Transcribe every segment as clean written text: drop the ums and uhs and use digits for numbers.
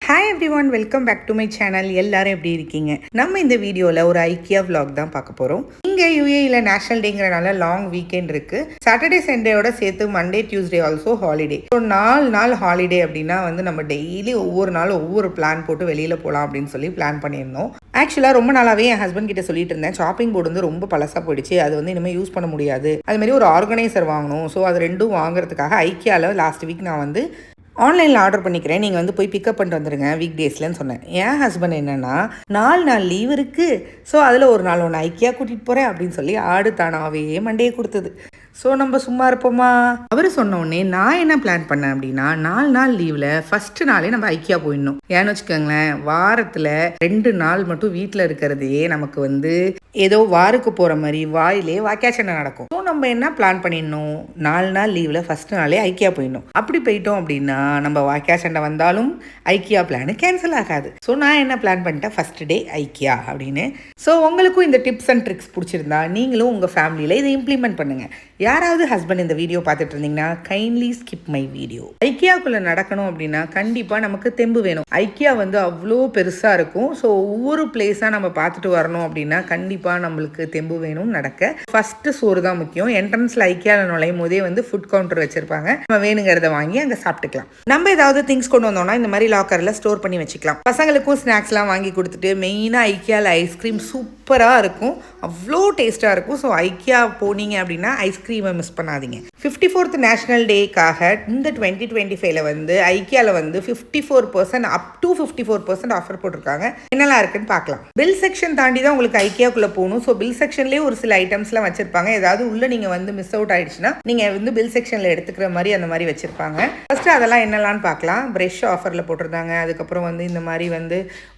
Hi everyone, welcome back to my channel. எல்லாரும் எப்படி இருக்கீங்க? நம்ம இந்த வீடியோவில் ஒரு ஐக்கியா vlog தான் பார்க்க போகிறோம். இங்கே யூஏஇல நேஷனல் டேங்கிறனால லாங் வீக்கெண்ட் இருக்கு. சாட்டர்டே சண்டேயோட சேர்த்து Monday Tuesday also holiday. So 4 நாள் ஹாலிடே அப்படின்னா நம்ம டெய்லி ஒவ்வொரு நாளும் ஒவ்வொரு பிளான் போட்டு வெளியில் போகலாம் அப்படின்னு சொல்லி பிளான் பண்ணியிருந்தோம். ஆக்சுவலாக ரொம்ப நாளாகவே என் ஹஸ்பண்ட் கிட்ட சொல்லிட்டு இருந்தேன், ஷாப்பிங் போர்டு ரொம்ப பழசாக போயிடுச்சு, அது இனிமேல் யூஸ் பண்ண முடியாது, அதுமாரி ஒரு ஆர்கனைசர் வாங்கணும். ஸோ அது ரெண்டும் வாங்குறதுக்காக ஐக்கியாவில் லாஸ்ட் வீக் நான் ஆன்லைனில் ஆர்டர் பண்ணிக்கிறேன், நீங்கள் போய் பிக்கப் பண்ணிட்டு வந்துடுங்க வீக் டேஸ்லன்னு சொன்னேன். என் ஹஸ்பண்ட் என்னென்னா 4 நாள் லீவ் இருக்குது, ஸோ அதில் ஒரு நாள் ஒன்று ஐக்கியா கூட்டிகிட்டு போகிறேன் அப்படின்னு சொல்லி ஆடு தானாவே மண்டையை கொடுத்தது. ஸோ நம்ம சும்மா இருப்போமா? அவர் சொன்னோடனே நான் என்ன பிளான் பண்ணேன் அப்படின்னா, 4 நாள் லீவில் ஃபஸ்ட்டு நாளே நம்ம ஐக்கியா போயிடணும். ஏன்னு வச்சுக்கோங்களேன், வாரத்தில் 2 நாள் மட்டும் வீட்டில் இருக்கிறதே நமக்கு ஏதோ வாருக்கு போகிற மாதிரி வாயிலே வாக்கியாச்சனை நடக்கும். ஸோ நம்ம என்ன பிளான் பண்ணிடணும், 4 நாள் லீவில் ஃபஸ்ட்டு நாளே ஐக்கியா போயிடணும். அப்படி போயிட்டோம் அப்படின்னா நம்ம வாக்கியாச்சனை வந்தாலும் ஐக்கியா பிளானு கேன்சல் ஆகாது. ஸோ நான் என்ன பிளான் பண்ணிட்டேன், ஃபஸ்ட் டே ஐக்கியா அப்படின்னு. ஸோ உங்களுக்கும் இந்த டிப்ஸ் அண்ட் ட்ரிக்ஸ் பிடிச்சிருந்தா நீங்களும் உங்கள் ஃபேமிலியில் இதை இம்ப்ளிமெண்ட் பண்ணுங்கள். யாராவது ஹஸ்பண்ட் இந்த வீடியோ பார்த்துட்டு இருந்தீங்கன்னா கைண்ட்லி ஸ்கிப் மை வீடியோ. ஐக்கியாவுக்குள்ளே நடக்கணும் அப்படின்னா கண்டிப்பாக நமக்கு தெம்பு வேணும். ஐக்கியா அவ்வளோ பெருசாக இருக்கும். ஸோ ஒவ்வொரு பிளேஸாக நம்ம பார்த்துட்டு வரணும் அப்படின்னா கண்டிப்பாக நம்மளுக்கு தெம்பு வேணும் நடக்க. ஃபஸ்ட்டு சோறு தான் முக்கியம். என்ட்ரன்ஸில் ஐக்கியாவில் நுழையும் போதே ஃபுட் கவுண்டர் வச்சிருப்பாங்க, நம்ம வேணுங்கிறத வாங்கி அங்கே சாப்பிட்டுக்கலாம். நம்ம ஏதாவது திங்ஸ் கொண்டு வந்தோம்னா இந்த மாதிரி லாக்கரில் ஸ்டோர் பண்ணி வச்சுக்கலாம். பசங்களுக்கும் ஸ்நாக்ஸ்லாம் வாங்கி கொடுத்துட்டு மெயினாக ஐக்கியாவில் ஐஸ்கிரீம் சூப்பராக இருக்கும், அவ்வளோ டேஸ்ட்டாக இருக்கும். ஸோ ஐக்கியா போனீங்க அப்படின்னா ஐஸ்கிரீமை மிஸ் பண்ணாதீங்க. 54th நேஷனல் டேக்காக இந்த 2025 ஐக்கியாவில் 54% அப் டு 54% ஆஃபர் போட்டிருக்காங்க. என்னெல்லாம் இருக்குன்னு பார்க்கலாம். பில் செக்ஷன் தாண்டி தான் உங்களுக்கு ஐக்கியாவுக்குள்ளே போகணும். ஸோ பில் செக்ஷன்லேயே ஒரு சில ஐட்டம்ஸ்லாம் வச்சிருப்பாங்க. ஏதாவது உள்ள நீங்கள் மிஸ் அவுட் ஆயிடுச்சுன்னா நீங்கள் பில் செக்ஷனில் எடுத்துக்கிற மாதிரி அந்த மாதிரி வச்சிருப்பாங்க. ஃபர்ஸ்ட் அதெல்லாம் என்னெல்லாம் பார்க்கலாம். ப்ரெஷ் ஆஃபரில் போட்டிருந்தாங்க. அதுக்கப்புறம் இந்த மாதிரி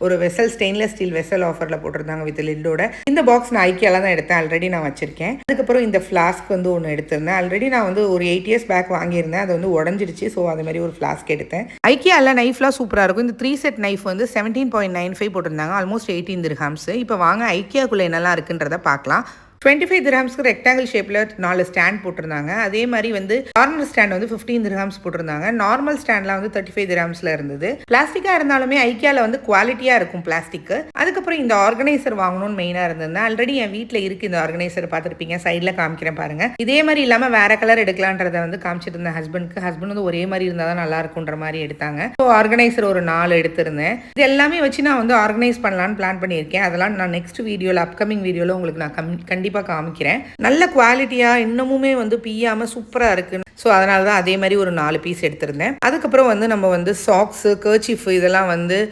ஒரு வெசல், ஸ்டெயின்லெஸ் ஸ்டீல் வெசல் ஆஃபரில் போட்டிருந்தாங்க வித் லிட்டோட. இந்த பாக்ஸ் நான் ஐக்கியால தான் எடுத்தேன், ஆல்ரெடி நான் வச்சிருக்கேன். அதுக்கப்புறம் இந்த ஃப்ளாஸ்க் ஒன்று எடுத்திருந்தேன். ஆல்ரெடி நான் ஒரு 8 years பேக் வாங்கியிருந்தேன், அது உடஞ்சிடுச்சு. ஸோ அது மாதிரி ஒரு ஃப்ளாஸ்க் எடுத்தேன். ஐக்கியாவில் நைஃப்லாம் சூப்பராக இருக்கும். இந்த 3 set நைஃப் 17.95 போட்டிருந்தாங்க, ஆல்மோஸ்ட் 18 dirhams. இப்போ வாங்க ஐக்கியாக்குள்ளே என்னெல்லாம் இருக்குன்றதை பார்க்கலாம். 25 dirhamsக்கு ரெக்டாங்கிள் ஷேப்பில் 4 ஸ்டாண்ட் போட்டிருந்தாங்க. அதே மாதிரி கார்னர் ஸ்டாண்ட் 15 dirhams போட்டிருந்தாங்க. நார்மல் ஸ்டாண்ட்லாம் 35 dirhamsல இருந்தது. பிளாஸ்டிக்காக இருந்தாலுமே ஐக்கியாவில் குவாலிட்டியாக இருக்கும் பிளாஸ்டிக்கு. அதுக்கப்புறம் இந்த ஆர்கனைசர் வாங்கணும்னு மெயினாக இருந்தது. ஆல்ரெடி என் வீட்டில் இருக்குது இந்த ஆர்கனைசர், பார்த்துருப்பீங்க. சைடில் காமிக்கிறேன் பாருங்க. இதே மாதிரி இல்லாமல் வேற கலர் எடுக்கலான்றதை காமிச்சிட்டு இருந்தேன் ஹஸ்பண்டுக்கு. ஹஸ்பண்ட் ஒரே மாதிரி இருந்தால் தான் நல்லா இருக்குன்ற மாதிரி எடுத்தாங்க. ஸோ ஆர்கனைசர் ஒரு 4 எடுத்திருந்தேன். இது எல்லாமே வச்சு நான் ஆர்கனைஸ் பண்ணலான்னு பிளான் பண்ணியிருக்கேன். அதெல்லாம் நான் நெக்ஸ்ட் வீடியோவில், அப்கமிங் வீடியோவில் உங்களுக்கு நான் கண்டிப்பாக காமிக்கிறேன். நல்ல குவாலிட்டியா இன்னமுமே பியாம சூப்பரா இருக்கு. ஸோ அதனால தான் அதே மாதிரி ஒரு 4 பீஸ் எடுத்திருந்தேன். அதுக்கப்புறம் நம்ம சாக்ஸ், கர்ச்சீஃப் இதெல்லாம்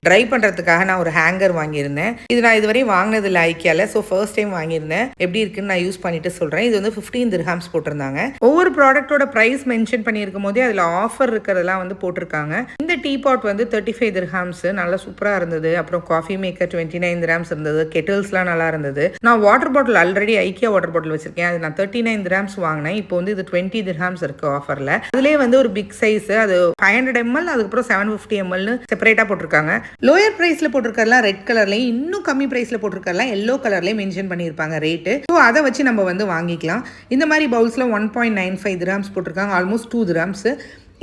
ட்ரை பண்ணுறதுக்காக நான் ஒரு ஹேங்கர் வாங்கியிருந்தேன். இது நான் இதுவரையும் வாங்கினது இல்லை ஐக்கியால. ஸோ ஃபர்ஸ்ட் டைம் வாங்கியிருந்தேன். எப்படி இருக்குன்னு நான் யூஸ் பண்ணிட்டு சொல்கிறேன். இது 15 dirhams போட்டிருந்தாங்க. ஒவ்வொரு ப்ராடக்ட்டோட ப்ரைஸ் மென்ஷன் பண்ணியிருக்கும் போதே அதில் ஆஃபர் இருக்கிறதெல்லாம் போட்டிருக்காங்க. இந்த டீ பாட் 35 dirhams, நல்லா சூப்பராக இருந்தது. அப்புறம் காஃபி மேக்கர் 29 dirhams இருந்தது. கெட்டில்ஸ்லாம் நல்லா இருந்தது. நான் water bottle already IKEA water bottle வச்சிருக்கேன், அது நான் 39 dirhams வாங்கினேன். இப்போ இது 20 dirhams இருக்கு ஆஃபர்ல. அதுலயே ஒரு பிக் சைஸ், அது 500 ml, அதுக்கப்புறம் 750 ml செப்பரேட்டா போட்டிருக்காங்க. லோயர் பிரைஸ்ல போட்டிருக்கலாம் ரெட் கலர்லயும், இன்னும் கம்மி பிரைஸ்ல போட்டிருக்கலாம் எல்லோ கலர்லயும் மென்ஷன் பண்ணியிருப்பாங்க ரேட்டு. ஸோ அதை வச்சு நம்ம வாங்கிக்கலாம். இந்த மாதிரி பவுல்ஸ்ல 1.95 dirhams போட்டிருக்காங்க, ஆல்மோஸ்ட் 2 dirhams.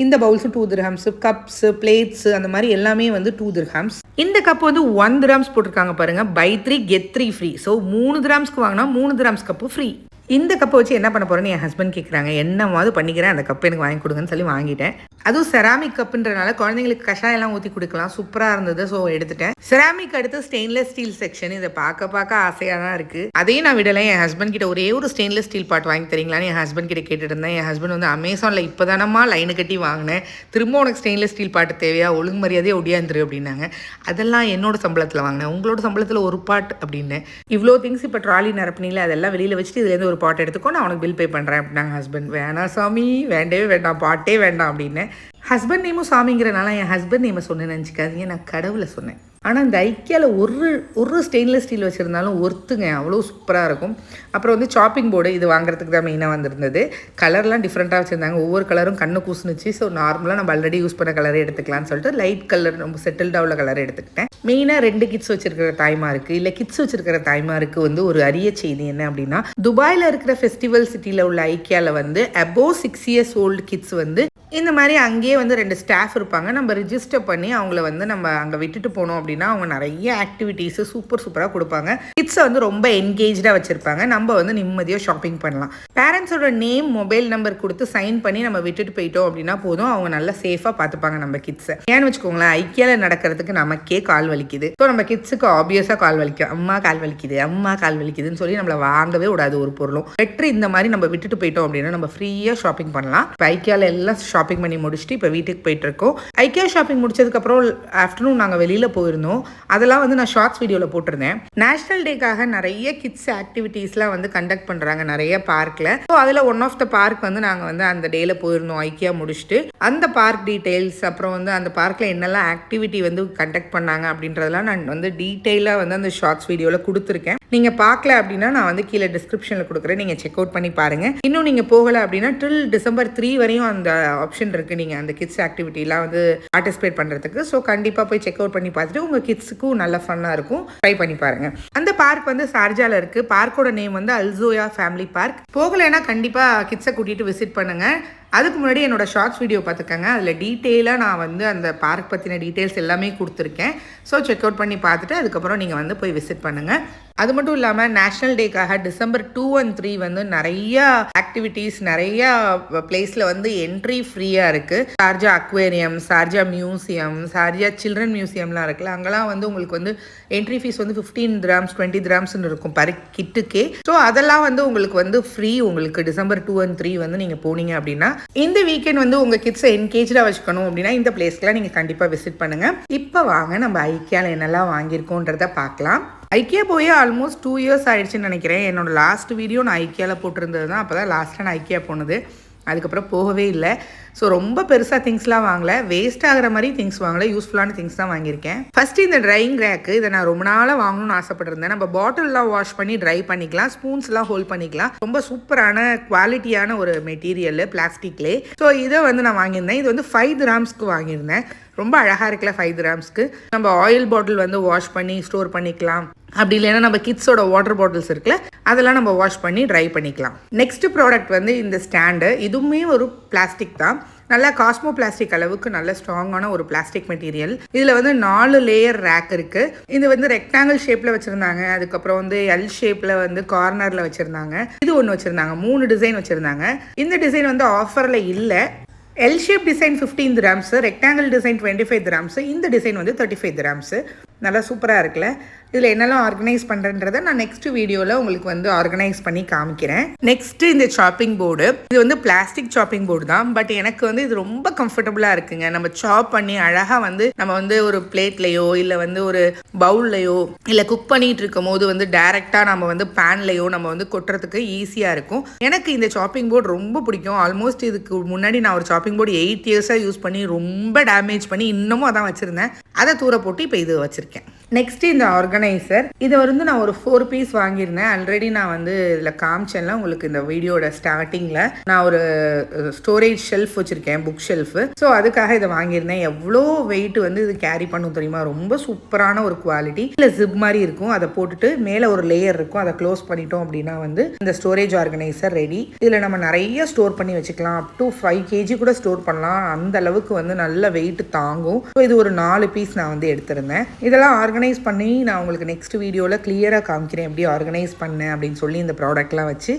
இந்த பவுல்ஸும் 2 dirhams. கப்ஸ், பிளேட்ஸ் அந்த மாதிரி எல்லாமே 2 dirhams. இந்த கப் 1 dirhams போட்டிருக்காங்க பாருங்க. Buy 3 get 3 free. ஸோ 3 dirhamsக்கு வாங்கினா 3 dirhams கப்பு ஃப்ரீ. இந்த கப்பை வச்சு என்ன பண்ண போறேன்னு என் ஹஸ்பண்ட் கேட்குறாங்க. என்னமாவது பண்ணிக்கிறேன், அந்த கப் எனக்கு வாங்கி கொடுங்கன்னு சொல்லி வாங்கிட்டேன். அதுவும் செராமிக் கப்புன்றனால குழந்தைங்களுக்கு கஷாயெல்லாம் ஊற்றி கொடுக்கலாம், சூப்பராக இருந்தது. ஸோ எடுத்துட்டேன். செராமிக் அடுத்து ஸ்டெயின்லெஸ் ஸ்டீல் செக்ஷன். இதை பார்க்க ஆசையாக தான் இருக்குது. அதையும் நான் விடலை. என் ஹஸ்பண்ட் கிட்ட ஒரே ஒரு ஸ்டெயின்லெஸ் ஸ்டீல் பாட் வாங்கி தரீங்களான்னு என் ஹஸ்பண்ட் கிட்ட கேட்டுட்டு இருந்தேன். என் ஹஸ்பண்ட் அமேசானில் இப்போ தானம்மா லைனு கட்டி வாங்கினேன், திரும்ப உனக்கு ஸ்டெயின்லெஸ் ஸ்டீல் பாட்டு தேவையா, ஒழுங்கு மரியாதையே ஒடியாந்துரு அப்படின்னாங்க. அதெல்லாம் என்னோட சம்பளத்தில் வாங்கினேன், உங்களோட சம்பளத்தில் ஒரு பாட் அப்படின்னு. இவ்வளோ திங்ஸ் இப்போ ட்ராலி நிரப்பினீங்களே, அதெல்லாம் வெளியில் வச்சுட்டு இதுலேருந்து ஒரு பாட் எடுத்துக்கோ, நான் உனக்கு பில் பே பண்ணுறேன் அப்படின்னாங்க ஹஸ்பண்ட். வேணாம் சாமி, வேண்டவே வேண்டாம், பாட்டே வேண்டாம் அப்படின்னு. ஹஸ்பண்ட் நேமும் சாமிங்கிறனால என் ஹஸ்பண்ட் நேமை சொன்னேன்னு நினச்சிக்காதீங்க, நான் கடவுளை சொன்னேன். ஆனால் இந்த ஐக்கியாவில் ஒரு ஸ்டெயின்லெஸ் ஸ்டீல் வச்சுருந்தாலும் ஒர்த்துங்க, அவ்வளோ சூப்பராக இருக்கும். அப்புறம் வந்து சாப்பிங் போர்டு இது வாங்குறதுக்கு தான் மெயினாக வந்திருந்தது. கலர்லாம் டிஃப்ரெண்ட்டாக வச்சுருந்தாங்க, ஒவ்வொரு கலரும் கண்ணு கூசுனுச்சு. ஸோ நார்மலாக நம்ம ஆல்ரெடி யூஸ் பண்ண கலரே எடுத்துக்கலாம்னு சொல்லிட்டு லைட் கலர் ரொம்ப செட்டில்டாக உள்ள கலர் எடுத்துக்கிட்டேன். மெயினாக 2 கிட்ஸ் வச்சுருக்கிற தாய்மாருக்கு இல்லை கிட்ஸ் வச்சுருக்கிற தாய்மாருக்கு வந்து ஒரு அரிய செய்தி என்ன அப்படின்னா, துபாயில் இருக்கிற ஃபெஸ்டிவல் சிட்டியில் உள்ள ஐக்கியாவில் வந்து அபோவ் 6 years old கிட்ஸ் வந்து இந்த மாதிரி அங்கேயே வந்து 2 ஸ்டாஃப் இருப்பாங்க. நம்ம ரிஜிஸ்டர் பண்ணி அவங்கள வந்து நம்ம அங்கே விட்டுட்டு போனோம் அப்படின்னா அவங்க நிறைய ஆக்டிவிட்டீஸு சூப்பராக கொடுப்பாங்க. கிட்ஸை வந்து ரொம்ப என்கேஜாக வச்சுருப்பாங்க. நம்ம வந்து நிம்மதியாக ஷாப்பிங் பண்ணலாம். பேரண்ட்ஸோட நேம், மொபைல் நம்பர் கொடுத்து சைன் பண்ணி நம்ம விட்டுட்டு போயிட்டோம் அப்படின்னா போதும், அவங்க நல்லா சேஃபாக பார்த்துப்பாங்க நம்ம கிட்ஸை. ஏன்னு வச்சுக்கோங்களேன், ஐக்கியாவில் நடக்கிறதுக்கு நமக்கே கால் வலிக்குது. ஸோ நம்ம கிட்ஸுக்கு ஆப்வியஸாக கால் வலிக்கும். அம்மா கால் வலிக்குதுன்னு சொல்லி நம்மளை வாங்கவே விடாது ஒரு பொருளும். பெட்ரு இந்த மாதிரி நம்ம விட்டுட்டு போயிட்டோம் அப்படின்னா நம்ம ஃப்ரீயாக ஷாப்பிங் பண்ணலாம். இப்போ ஐக்கியாவில் எல்லாம் ஷாப்பிங் பண்ணி முடிச்சுட்டு இப்போ வீட்டுக்கு போயிட்டு இருக்கோம். ஐக்கியா ஷாப்பிங் முடிச்சதுக்கப்புறம் ஆஃப்டர்நூன் நாங்கள் வெளியில் போயிருந்தோம். அதெல்லாம் வந்து நான் ஷார்ட்ஸ் வீடியோவில் போட்டிருந்தேன். நேஷனல் டேக்காக நிறைய கிட்ஸ் ஆக்டிவிட்டீஸ்லாம் வந்து கண்டக்ட் பண்ணுறாங்க நிறைய பார்க்கில். ஸோ அதில் ஒன் ஆஃப் த பார்க் வந்து நாங்கள் வந்து அந்த டேயில் போயிருந்தோம் ஐக்கியா முடிச்சுட்டு. அந்த பார்க் டீட்டெயில்ஸ், அப்புறம் வந்து அந்த பார்க்கில் என்னெல்லாம் ஆக்டிவிட்டி வந்து கண்டக்ட் பண்ணாங்க அப்படின்றதெல்லாம் நான் வந்து டீட்டெயிலாக வந்து அந்த ஷார்ட்ஸ் வீடியோவில் கொடுத்துருக்கேன். நீங்கள் பார்க்கல அப்படின்னா நான் வந்து கீழே டிஸ்கிரிப்ஷனில் கொடுக்குறேன், நீங்கள் செக் அவுட் பண்ணி பாருங்கள். இன்னும் நீங்கள் போகலை அப்படின்னா டில் December 3 வரையும் அந்த ஆப்ஷன் இருக்குது, நீங்கள் அந்த கிட்ஸ் ஆக்டிவிட்டிலாம் வந்து பார்ட்டிசிபேட் பண்ணுறதுக்கு. ஸோ கண்டிப்பாக போய் செக் அவுட் பண்ணி பார்த்துட்டு உங்கள் கிட்ஸுக்கும் நல்ல ஃபன்னாக இருக்கும், ட்ரை பண்ணி பாருங்கள். அந்த பார்க் வந்து சார்ஜாவில் இருக்குது. பார்க்கோட நேம் வந்து அல்சோயா ஃபேமிலி பார்க். போகலைன்னா கண்டிப்பாக கிட்ஸை கூட்டிகிட்டு விசிட் பண்ணுங்கள். அதுக்கு முன்னாடி என்னோட ஷார்ட்ஸ் வீடியோ பார்த்துக்கங்க, அதில் டீட்டெயிலாக நான் வந்து அந்த பார்க் பற்றின டீட்டெயில்ஸ் எல்லாமே கொடுத்துருக்கேன். ஸோ செக் அவுட் பண்ணி பார்த்துட்டு அதுக்கப்புறம் நீங்கள் வந்து போய் விசிட் பண்ணுங்கள். அது மட்டும் இல்லாமல் நேஷ்னல் டேக்காக December 2 and 3 வந்து நிறையா ஆக்டிவிட்டீஸ், நிறையா பிளேஸில் வந்து என்ட்ரி ஃப்ரீயாக இருக்குது. சார்ஜா அக்வேரியம், சார்ஜா மியூசியம், சார்ஜா சில்ட்ரன் மியூசியம்லாம் இருக்குல்ல, அங்கெல்லாம் வந்து உங்களுக்கு வந்து என்ட்ரி ஃபீஸ் வந்து 15 dirhams 20 dirhamsன்னு இருக்கும் பர் கிட்டுக்கே. ஸோ அதெல்லாம் வந்து உங்களுக்கு வந்து ஃப்ரீ. உங்களுக்கு December 2 and 3 வந்து நீங்கள் போனீங்க அப்படின்னா, இந்த வீக்கெண்ட் வந்து உங்கள் கிட்ஸை என்கேஜாக வச்சுக்கணும் அப்படின்னா இந்த பிளேஸ்க்கெலாம் நீங்கள் கண்டிப்பாக விசிட் பண்ணுங்கள். இப்போ வாங்க நம்ம ஐக்கியாவில் என்னெல்லாம் வாங்கியிருக்கோன்றதை பார்க்கலாம். ஐக்கியா போய் ஆல்மோஸ்ட் 2 years ஆயிடுச்சுன்னு நினைக்கிறேன். என்னோட லாஸ்ட் வீடியோ நான் ஐக்கியாவில் போட்டிருந்தது தான். அப்போ தான் லாஸ்ட்டாக நான் ஐக்கியா போனது. அதுக்கப்புறம் போகவே இல்லை. ஸோ ரொம்ப பெருசாக திங்ஸ்லாம் வாங்கலை, வேஸ்ட் ஆகிற மாதிரி திங்ஸ் வாங்கலை, யூஸ்ஃபுல்லான திங்ஸ் தான் வாங்கியிருக்கேன். ஃபஸ்ட்டு இந்த ட்ரையிங் ரேக்கு, இதை நான் ரொம்ப நாளாக வாங்கணும்னு ஆசைப்பட்டிருந்தேன். நம்ம பாட்டில்லாம் வாஷ் பண்ணி ட்ரை பண்ணிக்கலாம், ஸ்பூன்ஸ்லாம் ஹோல்ட் பண்ணிக்கலாம். ரொம்ப சூப்பரான குவாலிட்டியான ஒரு மெட்டீரியல், பிளாஸ்டிக்லே. ஸோ இதை வந்து நான் வாங்கியிருந்தேன். இது வந்து 5 dirhamsக்கு வாங்கியிருந்தேன். ரொம்ப அழகாக இருக்குல்ல 5 dirhamsக்கு. நம்ம ஆயில் பாட்டில் வந்து வாஷ் பண்ணி ஸ்டோர் பண்ணிக்கலாம். அப்படி இல்லைன்னா நம்ம கிட்ஸோட வாட்டர் பாட்டில்ஸ் இருக்குல்ல, அதெல்லாம் நம்ம வாஷ் பண்ணி ட்ரை பண்ணிக்கலாம். நெக்ஸ்ட் ப்ராடக்ட் வந்து இந்த ஸ்டாண்டு. இதுவுமே ஒரு பிளாஸ்டிக் தான், நல்லா காஸ்மோ பிளாஸ்டிக் அளவுக்கு நல்ல ஸ்ட்ராங்கான ஒரு பிளாஸ்டிக் மெட்டீரியல். இதில் வந்து 4 லேயர் ரேக் இருக்குது. இது வந்து ரெக்டாங்கிள் ஷேப்பில் வச்சுருந்தாங்க, அதுக்கப்புறம் வந்து எல் ஷேப்பில் வந்து கார்னரில் வச்சுருந்தாங்க. இது ஒன்று வச்சுருந்தாங்க, 3 டிசைன் வச்சுருந்தாங்க. இந்த டிசைன் வந்து ஆஃபரில் இல்லை. L shape design 15 dirhams, rectangle design 25 dirhams, இந்த டிசைன் வந்து 35 dirhams. நல்லா சூப்பராக இருக்குல்ல. இதில் என்னெல்லாம் ஆர்கனைஸ் பண்ணுறன்றதை நான் நெக்ஸ்ட் வீடியோவில் உங்களுக்கு வந்து ஆர்கனைஸ் பண்ணி காமிக்கிறேன். நெக்ஸ்ட்டு இந்த சாப்பிங் போர்டு. இது வந்து பிளாஸ்டிக் சாப்பிங் போர்டு தான், பட் எனக்கு வந்து இது ரொம்ப கம்ஃபர்டபுளாக இருக்குங்க. நம்ம சாப் பண்ணி அழகாக வந்து நம்ம வந்து ஒரு பிளேட்லையோ இல்லை வந்து ஒரு பவுல்லையோ இல்லை குக் பண்ணிகிட்டு இருக்கும் போது வந்து டைரெக்டாக நம்ம வந்து பேன்லையோ நம்ம வந்து கொட்டுறதுக்கு ஈஸியாக இருக்கும். எனக்கு இந்த சாப்பிங் போர்டு ரொம்ப பிடிக்கும். ஆல்மோஸ்ட் இதுக்கு முன்னாடி நான் ஒரு சாப்பிங் போர்டு 8 years யூஸ் பண்ணி ரொம்ப டேமேஜ் பண்ணி இன்னமும் அதான் வச்சுருந்தேன். அதை தூர போட்டு இப்போ இது வச்சுருக்கேன். நெக்ஸ்ட்டு இந்த ஆர்கனைசர். இதை வந்து நான் ஒரு 4 piece வாங்கியிருந்தேன். ஆல்ரெடி நான் வந்து இதில் காமிச்சேன்ல உங்களுக்கு இந்த வீடியோட ஸ்டார்டிங்கில். நான் ஒரு ஸ்டோரேஜ் ஷெல்ஃப் வச்சுருக்கேன், புக் ஷெல்ஃபு. ஸோ அதுக்காக இதை வாங்கியிருந்தேன். எவ்வளோ வெயிட் வந்து இது கேரி பண்ணும் தெரியுமா, ரொம்ப சூப்பரான ஒரு குவாலிட்டி. இல்லை ஜிப் மாதிரி இருக்கும், அதை போட்டுட்டு மேலே ஒரு லேயர் இருக்கும், அதை க்ளோஸ் பண்ணிட்டோம் அப்படின்னா வந்து இந்த ஸ்டோரேஜ் ஆர்கனைசர் ரெடி. இதில் நம்ம நிறைய ஸ்டோர் பண்ணி வச்சுக்கலாம், அப் டு 5 kg கூட ஸ்டோர் பண்ணலாம். அந்த அளவுக்கு வந்து நல்ல வெயிட் தாங்கும். ஸோ இது ஒரு 4 piece நான் வந்து எடுத்திருந்தேன். இதெல்லாம் ஆர்கனைஸ் பண்ணி நான் உங்களுக்கு நெக்ஸ்ட் வீடியோவில் கிளியராக காமிக்கிறேன் எப்படி ஆர்கனைஸ் பண்ணேன் அப்படின்னு சொல்லி இந்த ப்ராடக்ட்லாம் வச்சு.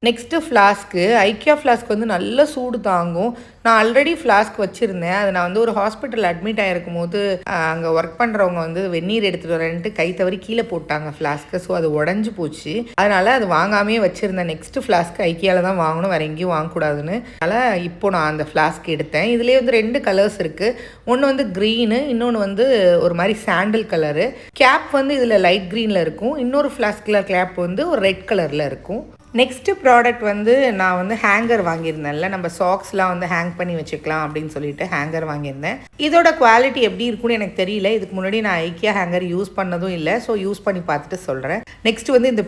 நெக்ஸ்ட்டு ஃப்ளாஸ்க்கு ஐக்கியா ஃப்ளாஸ்க் வந்து நல்ல சூடு தாங்கும். நான் ஆல்ரெடி ஃப்ளாஸ்க் வச்சுருந்தேன். அது நான் வந்து ஒரு ஹாஸ்பிட்டல் அட்மிட் ஆகிருக்கும் போது அங்கே ஒர்க் பண்ணுறவங்க வந்து வெந்நீர் எடுத்துகிட்டு வரேன்ட்டு கை தவறி கீழே போட்டாங்க ஃப்ளாஸ்க்கு. ஸோ அது உடஞ்சி போச்சு. அதனால் அது வாங்காமே வச்சுருந்தேன். நெக்ஸ்ட்டு ஃப்ளாஸ்க்கு ஐக்கியாவில் தான் வாங்கணும், வேறு எங்கேயும் வாங்கக்கூடாதுன்னு. அதனால் இப்போ நான் அந்த ஃப்ளாஸ்க் எடுத்தேன். இதுலேயே வந்து 2 கலர்ஸ் இருக்குது. ஒன்று வந்து க்ரீனு, இன்னொன்று வந்து ஒரு மாதிரி சாண்டில் கலரு. கேப் வந்து இதில் லைட் க்ரீனில் இருக்கும். இன்னொரு ஃப்ளாஸ்கில் கேப் வந்து ஒரு ரெட் கலரில் இருக்கும். நெக்ஸ்ட்டு ப்ராடக்ட் வந்து நான் வந்து ஹேங்கர் வாங்கியிருந்தேன்ல, நம்ம சாக்ஸ்லாம் வந்து ஹேங் பண்ணி வச்சுக்கலாம் அப்படின்னு சொல்லிட்டு ஹேங்கர் வாங்கியிருந்தேன். இதோட குவாலிட்டி எப்படி இருக்குன்னு எனக்கு தெரியல. இதுக்கு முன்னாடி நான் ஐக்கியா ஹேங்கர் யூஸ் பண்ணதும் இல்லை. ஸோ யூஸ் பண்ணி பார்த்துட்டு சொல்கிறேன். நெக்ஸ்ட் வந்து இந்த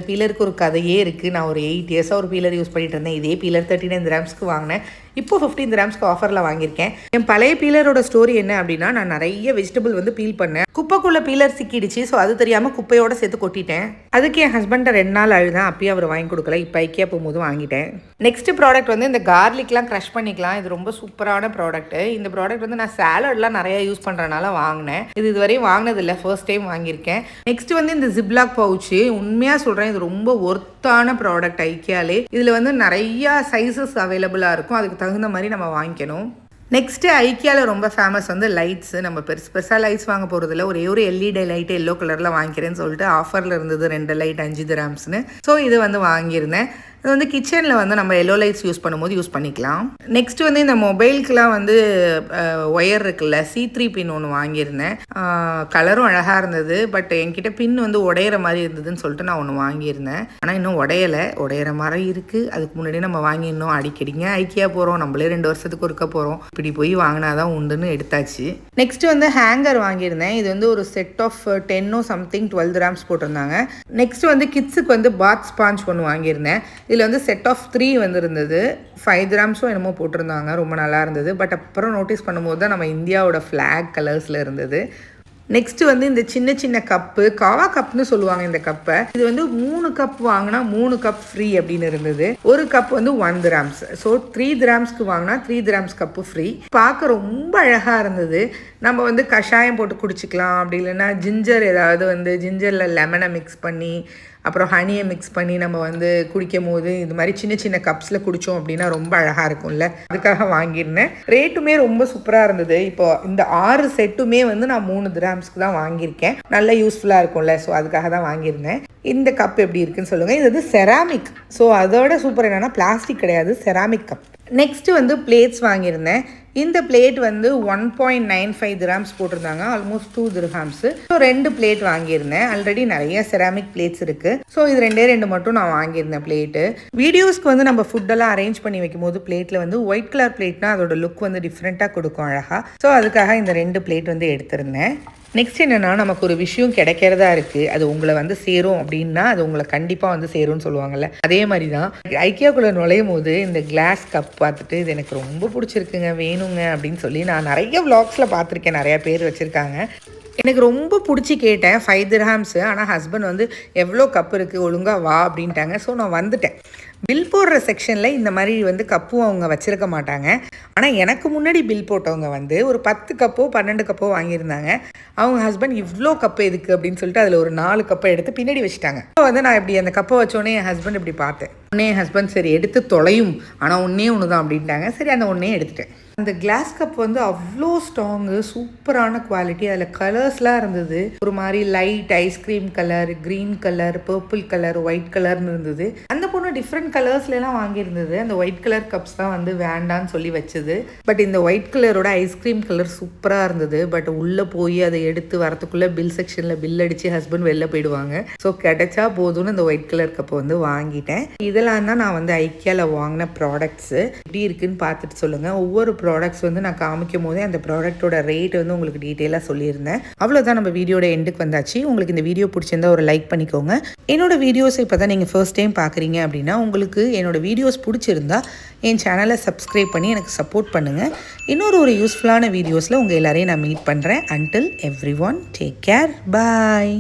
பீலருக்கு ஒரு கதையே இருக்குது. நான் ஒரு 8 இயர்ஸாக ஒரு பீலர் யூஸ் பண்ணிட்டு இருந்தேன். இதே பீலர் 39 கிராம்ஸ்க்கு வாங்கினேன். இப்போ 15 கிராம்ஸ்க்கு ஆஃபரில் வாங்கியிருக்கேன். என் பழைய பீலரோட ஸ்டோரி என்ன அப்படின்னா, நான் நிறைய வெஜிடபிள் வந்து பீல் பண்ணேன். குப்பைக்குள்ளே பீலர் சிக்கிடுச்சு. ஸோ அது தெரியாமல் குப்பையோட சேர்த்து கொட்டிட்டேன். அதுக்கு என் ஹஸ்பண்டை 2 நாள் அழுதான். அப்பயே அவர் வாங்கி கொடுக்கல. இப்போ ஐக்கியா போகும்போது வாங்கிட்டேன். நெக்ஸ்ட் ப்ராடக்ட் வந்து இந்த கார்லிக்லாம் க்ரஷ் பண்ணிக்கலாம். இது ரொம்ப சூப்பரான ப்ராடக்ட்டு. இந்த ப்ராடக்ட் வந்து நான் சாலட்லாம் நிறைய யூஸ் பண்ணுறதுனால வாங்கினேன். இதுவரையும் வாங்கினதில்லை, ஃபர்ஸ்ட் டைம் வாங்கியிருக்கேன். நெக்ஸ்ட் வந்து இந்த ஜிப்லாக் பவுச்சு. உண்மையாக சொல்கிறேன், இது ரொம்ப ஒர்த்தான ப்ராடக்ட் ஐக்கியாலே. இதில் வந்து நிறையா சைஸஸ் அவைலபிளாக இருக்கும். அதுக்கு தகுந்த மாதிரி நம்ம வாங்கிக்கணும். நெக்ஸ்ட்டு ஐக்கியாவில் ரொம்ப ஃபேமஸ் வந்து லைட்ஸு. நம்ம பெருசாக லைட்ஸ் வாங்க போகிறதில்ல. ஒரே ஒரு எல்இடி லைட்டு எல்லோ கலரில் வாங்கிக்கிறேன்னு சொல்லிட்டு ஆஃபரில் இருந்தது 2 லைட் 5 கிராம்ஸ்னு. ஸோ இது வந்து வாங்கியிருந்தேன். இது வந்து கிச்சனில் வந்து நம்ம எல்லோ லைட்ஸ் யூஸ் பண்ணும்போது யூஸ் பண்ணிக்கலாம். நெக்ஸ்ட் வந்து இந்த மொபைலுக்குலாம் வந்து ஒயர் இருக்குல்ல, C3 பின் ஒன்று வாங்கியிருந்தேன். கலரும் அழகாக இருந்தது. பட் என்கிட்ட பின் வந்து உடையிற மாதிரி இருந்ததுன்னு சொல்லிட்டு நான் ஒன்று வாங்கியிருந்தேன். ஆனால் இன்னும் உடையிற மாதிரி இருக்குது. அதுக்கு முன்னாடி நம்ம வாங்கி இன்னும் அடிக்கடிங்க ஐக்கியா போகிறோம். நம்மளே 2 வருஷத்துக்கு ஒருக்க போகிறோம். இப்படி போய் வாங்கினாதான் உண்டுன்னு எடுத்தாச்சு. நெக்ஸ்ட் வந்து ஹேங்கர் வாங்கியிருந்தேன். இது வந்து ஒரு செட் ஆஃப் 10 சம்திங் 12 கிராம்ஸ் போட்டிருந்தாங்க. நெக்ஸ்ட் வந்து கிட்ஸுக்கு வந்து பாத் ஸ்பாஞ்ச் ஒன்று வாங்கியிருந்தேன். இதில் வந்து செட் ஆஃப் 3 வந்து இருந்தது. 5 கிராம்ஸும் என்னமோ போட்டிருந்தாங்க. ரொம்ப நல்லா இருந்தது. பட் அப்புறம் நோட்டீஸ் பண்ணும்போது தான் நம்ம இந்தியாவோட ஃப்ளாக் கலர்ஸில் இருந்தது. நெக்ஸ்ட்டு வந்து இந்த சின்ன கப்பு, காவா கப்னு சொல்லுவாங்க இந்த கப்பை. இது வந்து 3 கப் வாங்கினா 3 கப் ஃப்ரீ அப்படின்னு இருந்தது. ஒரு கப் வந்து 1 கிராம்ஸ். ஸோ 3 கிராம்ஸ்க்கு வாங்கினா 3 கிராம்ஸ் கப்பு ஃப்ரீ. பார்க்க ரொம்ப அழகாக இருந்தது. நம்ம வந்து கஷாயம் போட்டு குடிச்சிக்கலாம். அப்படி இல்லைன்னா ஜிஞ்சரில் லெமனை மிக்ஸ் பண்ணி அப்புறம் ஹனியை மிக்ஸ் பண்ணி நம்ம வந்து குடிக்கும் போது இது மாதிரி சின்ன கப்ஸில் குடித்தோம் அப்படின்னா ரொம்ப அழகாக இருக்கும்ல. அதுக்காக வாங்கியிருந்தேன். ரேட்டுமே ரொம்ப சூப்பராக இருந்தது. இப்போ இந்த 6 செட்டுமே வந்து நான் 3 கிராம்ஸ்க்கு தான் வாங்கியிருக்கேன். நல்ல யூஸ்ஃபுல்லாக இருக்கும்ல. ஸோ அதுக்காக தான் வாங்கியிருந்தேன். இந்த கப் எப்படி இருக்குன்னு சொல்லுங்கள். இது வந்து செராமிக். ஸோ அதோட சூப்பர் என்னென்னா பிளாஸ்டிக் கிடையாது, செராமிக் கப். நெக்ஸ்ட்டு வந்து பிளேட்ஸ் வாங்கியிருந்தேன். இந்த பிளேட் வந்து 1.95 கிராம்ஸ் போட்டிருந்தாங்க. ஆல்மோஸ்ட் 2 திர்ஹாம்ஸு. ஸோ 2 பிளேட் வாங்கியிருந்தேன். ஆல்ரெடி நிறைய செராமிக் பிளேட்ஸ் இருக்குது. ஸோ இது 2 மட்டும் நான் வாங்கியிருந்தேன் பிளேட்டு. வீடியோஸ்க்கு வந்து நம்ம ஃபுட்டெல்லாம் அரேஞ்ச் பண்ணி வைக்கும் போது பிளேட்டில் வந்து ஒயிட் கலர் பிளேட்னா அதோட லுக் வந்து டிஃப்ரெண்ட்டாக கொடுக்கும் அழகாக. ஸோ அதுக்காக இந்த 2 பிளேட் வந்து எடுத்திருந்தேன். நெக்ஸ்ட் என்னென்னா, நமக்கு ஒரு விஷயம் கிடைக்கிறதா இருக்குது, அது உங்களை வந்து சேரும் அப்படின்னா அது உங்களை கண்டிப்பாக வந்து சேரும்னு சொல்லுவாங்கள்ல. அதே மாதிரி தான் ஐக்கியாக்குள்ளே நுழையும் போது இந்த கிளாஸ் கப் பார்த்துட்டு இது எனக்கு ரொம்ப பிடிச்சிருக்குங்க, வேணுங்க அப்படின்னு சொல்லி நான் நிறைய விளாக்ஸில் பார்த்துருக்கேன். நிறையா பேர் வச்சுருக்காங்க. எனக்கு ரொம்ப பிடிச்சி கேட்டேன். 5 திர்ஹாம்ஸு. ஆனால் ஹஸ்பண்ட் வந்து எவ்வளோ கப் இருக்குது ஒழுங்காக வா அப்படின்ட்டாங்க. ஸோ நான் வந்துட்டேன். பில் போடுற செக்ஷனில் இந்த மாதிரி வந்து கப்பும் அவங்க வச்சுருக்க மாட்டாங்க. ஆனால் எனக்கு முன்னாடி பில் போட்டவங்க வந்து ஒரு 10 கப்போ 12 கப்போ வாங்கியிருந்தாங்க. அவங்க ஹஸ்பண்ட் இவ்வளோ கப்பு எதுக்கு அப்படின்னு சொல்லிட்டு அதில் ஒரு 4 கப்பை எடுத்து பின்னாடி வச்சுட்டாங்க. இப்போ வந்து நான் இப்படி அந்த கப்பை வச்சோடனே என் ஹஸ்பண்ட் இப்படி பார்த்தேன். உடனே என் ஹஸ்பண்ட் சரி எடுத்து தொலையும், ஆனால் ஒன்று தான் அப்படின்ட்டாங்க. சரி அந்த ஒன்றே எடுத்துட்டேன். அந்த கிளாஸ் கப் வந்து அவ்வளோ ஸ்ட்ராங்கு, சூப்பரான குவாலிட்டி. அதில் கலர்ஸ்லாம் இருந்தது. ஒரு மாதிரி light ice cream colour, green colour, purple colour, white கலர்னு இருந்தது. அந்த பொண்ணு டிஃப்ரெண்ட் கலர்ஸ்லாம் வாங்கியிருந்தது. அந்த ஒயிட் கலர் கப்ஸ் தான் வந்து வேண்டான்னு சொல்லி வச்சது. பட் இந்த ஒயிட் கலரோட ஐஸ்கிரீம் கலர் சூப்பராக இருந்தது. பட் உள்ளே போய் அதை எடுத்து வரத்துக்குள்ளே பில் செக்ஷனில் பில் அடித்து ஹஸ்பண்ட் வெளில போயிடுவாங்க. ஸோ கிடைச்சா போதும்னு இந்த ஒயிட் கலர் கப்பை வந்து வாங்கிட்டேன். இதெல்லாம் தான் நான் வந்து ஐக்கியாவில் வாங்கின ப்ராடக்ட்ஸு. எப்படி இருக்குன்னு பார்த்துட்டு சொல்லுங்கள். ஒவ்வொரு ப்ராடக்ட்ஸ் வந்து நான் காமிக்கும் போதே அந்த ப்ராடக்ட்டோட ரேட் வந்து உங்களுக்கு டீட்டெயிலாக சொல்லியிருந்தேன். அவ்வளோதான், நம்ம வீடியோட எண்டுக்கு வந்தாச்சு. உங்களுக்கு இந்த வீடியோ பிடிச்சிருந்தா ஒரு லைக் பண்ணிக்கோங்க. என்னோட வீடியோஸ் இப்போ தான் நீங்கள் ஃபர்ஸ்ட் டைம் பார்க்குறீங்க அப்படின்னா உங்களுக்கு என்னோட வீடியோஸ் பிடிச்சிருந்தா என் சேனலை சப்ஸ்கிரைப் பண்ணி எனக்கு சப்போர்ட் பண்ணுங்கள். இன்னொரு யூஸ்ஃபுல்லான வீடியோஸில் உங்கள் எல்லாரையும் நான் மீட் பண்ணுறேன். Until everyone, take care, பாய்.